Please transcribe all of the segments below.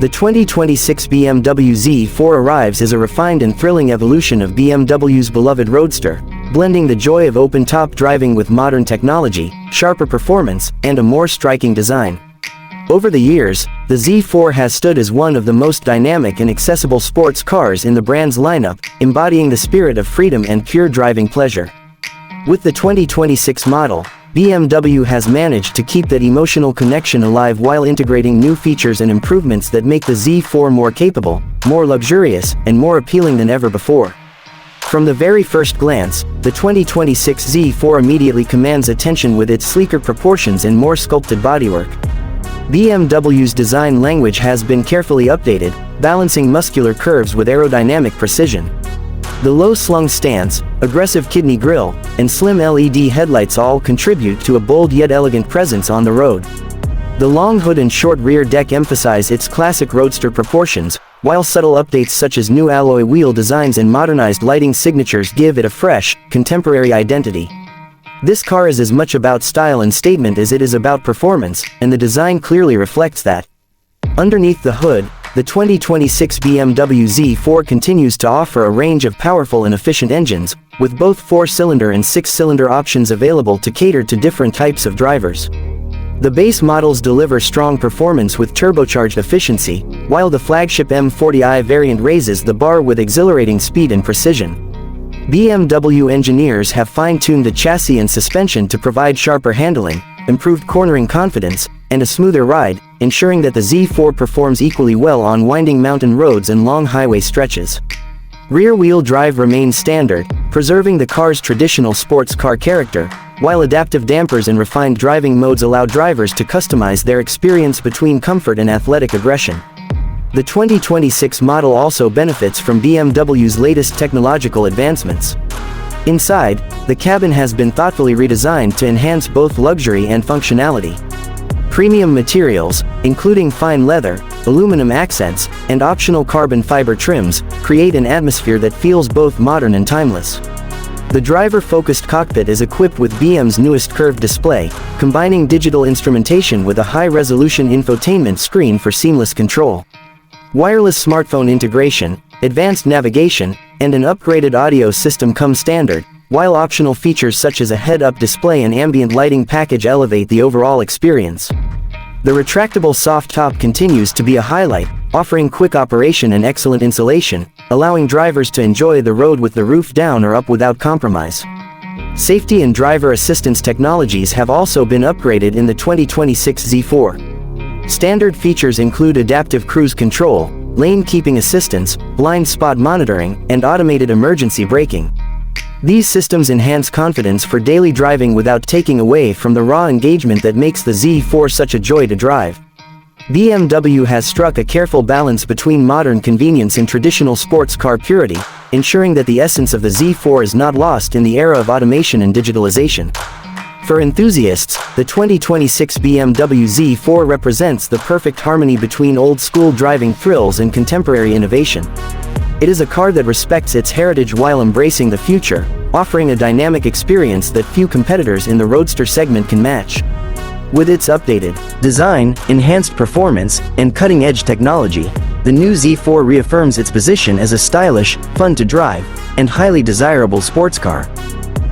The 2026 BMW Z4 arrives as a refined and thrilling evolution of BMW's beloved Roadster, blending the joy of open-top driving with modern technology, sharper performance, and a more striking design. Over the years, the Z4 has stood as one of the most dynamic and accessible sports cars in the brand's lineup, embodying the spirit of freedom and pure driving pleasure. With the 2026 model, BMW has managed to keep that emotional connection alive while integrating new features and improvements that make the Z4 more capable, more luxurious, and more appealing than ever before. From the very first glance, the 2026 Z4 immediately commands attention with its sleeker proportions and more sculpted bodywork. BMW's design language has been carefully updated, balancing muscular curves with aerodynamic precision. The low-slung stance, aggressive kidney grille, and slim LED headlights all contribute to a bold yet elegant presence on the road. The long hood and short rear deck emphasize its classic Roadster proportions, while subtle updates such as new alloy wheel designs and modernized lighting signatures give it a fresh, contemporary identity. This car is as much about style and statement as it is about performance, and the design clearly reflects that. Underneath the hood, the 2026 BMW Z4 continues to offer a range of powerful and efficient engines, with both 4-cylinder and 6-cylinder options available to cater to different types of drivers. The base models deliver strong performance with turbocharged efficiency, while the flagship M40i variant raises the bar with exhilarating speed and precision. BMW engineers have fine-tuned the chassis and suspension to provide sharper handling, improved cornering confidence, and a smoother ride, ensuring that the Z4 performs equally well on winding mountain roads and long highway stretches. Rear-wheel drive remains standard, preserving the car's traditional sports car character, while adaptive dampers and refined driving modes allow drivers to customize their experience between comfort and athletic aggression. The 2026 model also benefits from BMW's latest technological advancements. Inside, the cabin has been thoughtfully redesigned to enhance both luxury and functionality. Premium materials, including fine leather, aluminum accents, and optional carbon fiber trims, create an atmosphere that feels both modern and timeless. The driver-focused cockpit is equipped with BM's newest curved display, combining digital instrumentation with a high-resolution infotainment screen for seamless control. Wireless smartphone integration, advanced navigation, and an upgraded audio system come standard, while optional features such as a head-up display and ambient lighting package elevate the overall experience. The retractable soft top continues to be a highlight, offering quick operation and excellent insulation, allowing drivers to enjoy the road with the roof down or up without compromise. Safety and driver assistance technologies have also been upgraded in the 2026 Z4. Standard features include adaptive cruise control, lane keeping assistance, blind spot monitoring, and automated emergency braking. These systems enhance confidence for daily driving without taking away from the raw engagement that makes the Z4 such a joy to drive. BMW has struck a careful balance between modern convenience and traditional sports car purity, ensuring that the essence of the Z4 is not lost in the era of automation and digitalization. For enthusiasts, the 2026 BMW Z4 represents the perfect harmony between old-school driving thrills and contemporary innovation. It is a car that respects its heritage while embracing the future, offering a dynamic experience that few competitors in the Roadster segment can match. With its updated design, enhanced performance, and cutting-edge technology, the new Z4 reaffirms its position as a stylish, fun-to-drive, and highly desirable sports car.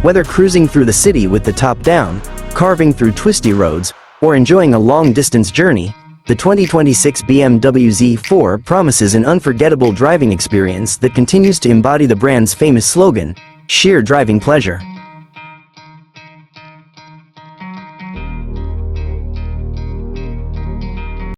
Whether cruising through the city with the top down, carving through twisty roads, or enjoying a long-distance journey, the 2026 BMW Z4 promises an unforgettable driving experience that continues to embody the brand's famous slogan, "Sheer driving pleasure."